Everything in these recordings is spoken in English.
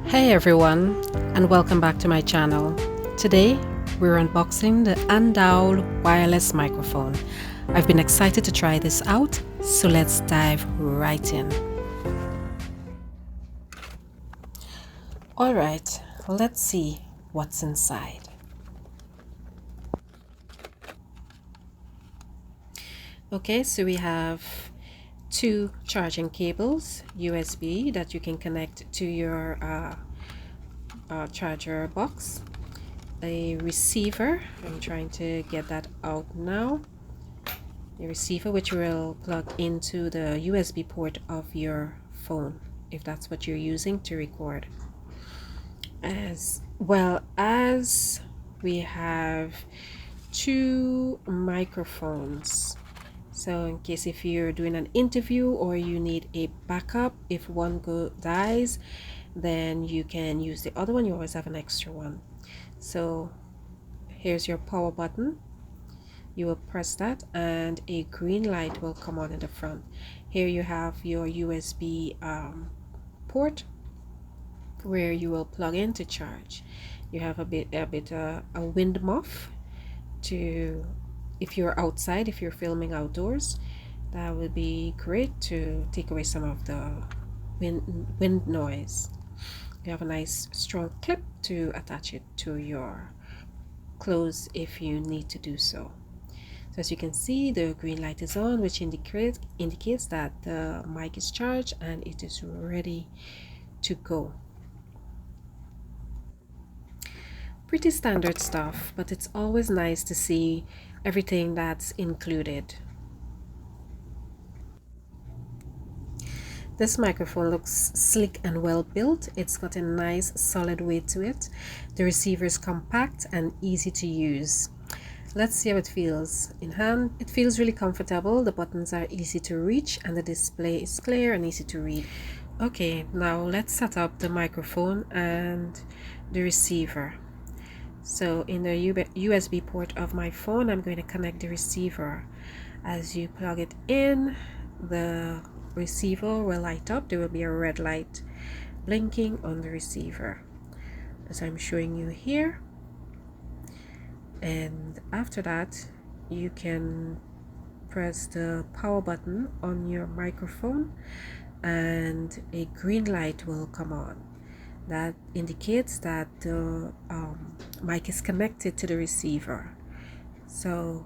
Hey everyone, and welcome back to my channel. Today we're unboxing the Andowl wireless microphone. I've been excited to try this out, so let's dive right in. Alright, let's see what's inside. Okay, so we have two charging cables, USB, that you can connect to your charger box. A receiver, I'm trying to get that out now. A receiver which will plug into the USB port of your phone if that's what you're using to record. As well as we have two microphones, so in case if you're doing an interview or you need a backup, if one dies, then you can use the other one. You always have an extra one. So here's your power button. You will press that and a green light will come on in the front. Here you have your USB port where you will plug in to charge. You have a wind muff to, if you're outside, if you're filming outdoors, that would be great to take away some of the wind noise. You have a nice strong clip to attach it to your clothes if you need to do so. So as you can see, the green light is on, which indicates that the mic is charged and it is ready to go. Pretty standard stuff, but it's always nice to see everything that's included. This microphone looks sleek and well built. It's got a nice solid weight to it. The receiver is compact and easy to use. Let's see how it feels in hand. It feels really comfortable. The buttons are easy to reach and the display is clear and easy to read. Okay, now let's set up the microphone and the receiver. So in the USB port of my phone, I'm going to connect the receiver. As you plug it in, the receiver will light up. There will be a red light blinking on the receiver as I'm showing you here. And after that, you can press the power button on your microphone and a green light will come on. That indicates that the mic is connected to the receiver. So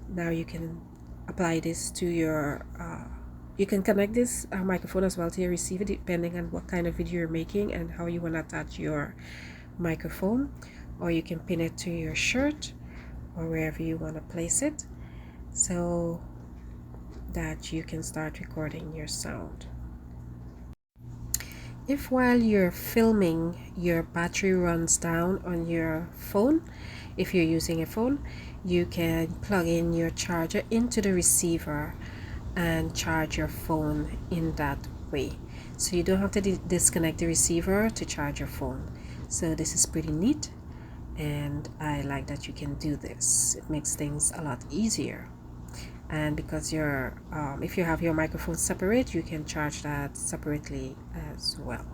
now you can apply this to your you can connect this microphone as well to your receiver, depending on what kind of video you're making and how you want to attach your microphone, or you can pin it to your shirt or wherever you want to place it so that you can start recording your sound. If while you're filming your battery runs down on your phone, if you're using a phone, you can plug in your charger into the receiver and charge your phone in that way. So you don't have to disconnect the receiver to charge your phone. So this is pretty neat and I like that you can do this. It makes things a lot easier. And because you're if you have your microphone separate, you can charge that separately as well.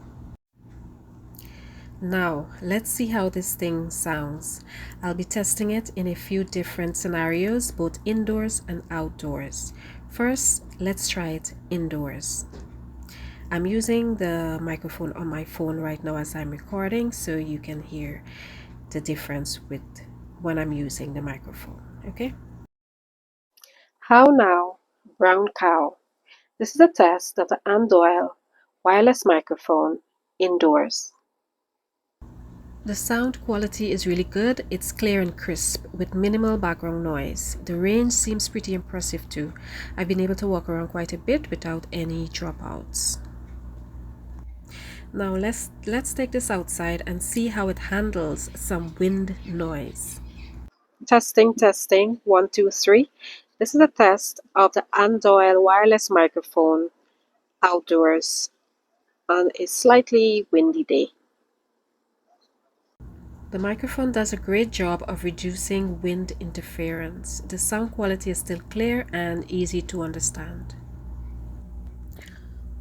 Now let's see how this thing sounds. I'll be testing it in a few different scenarios, both indoors and outdoors. First, let's try it indoors. I'm using the microphone on my phone right now as I'm recording, so you can hear the difference with when I'm using the microphone. Okay. How now, brown cow? This is a test of the Andowl wireless microphone indoors. The sound quality is really good. It's clear and crisp with minimal background noise. The range seems pretty impressive too. I've been able to walk around quite a bit without any dropouts. Now let's take this outside and see how it handles some wind noise. Testing, 1, 2, 3. This is a test of the Andowl wireless microphone outdoors on a slightly windy day. The microphone does a great job of reducing wind interference. The sound quality is still clear and easy to understand.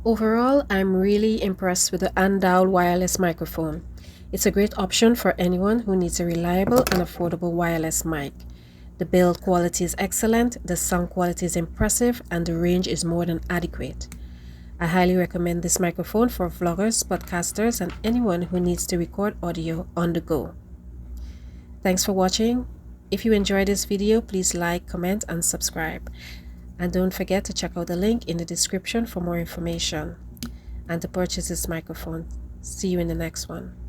Overall, I'm really impressed with the Andowl wireless microphone. It's a great option for anyone who needs a reliable and affordable wireless mic. The build quality is excellent, the sound quality is impressive, and the range is more than adequate. I highly recommend this microphone for vloggers, podcasters, and anyone who needs to record audio on the go. Thanks for watching. If you enjoyed this video, please like, comment, and subscribe. And don't forget to check out the link in the description for more information and to purchase this microphone. See you in the next one.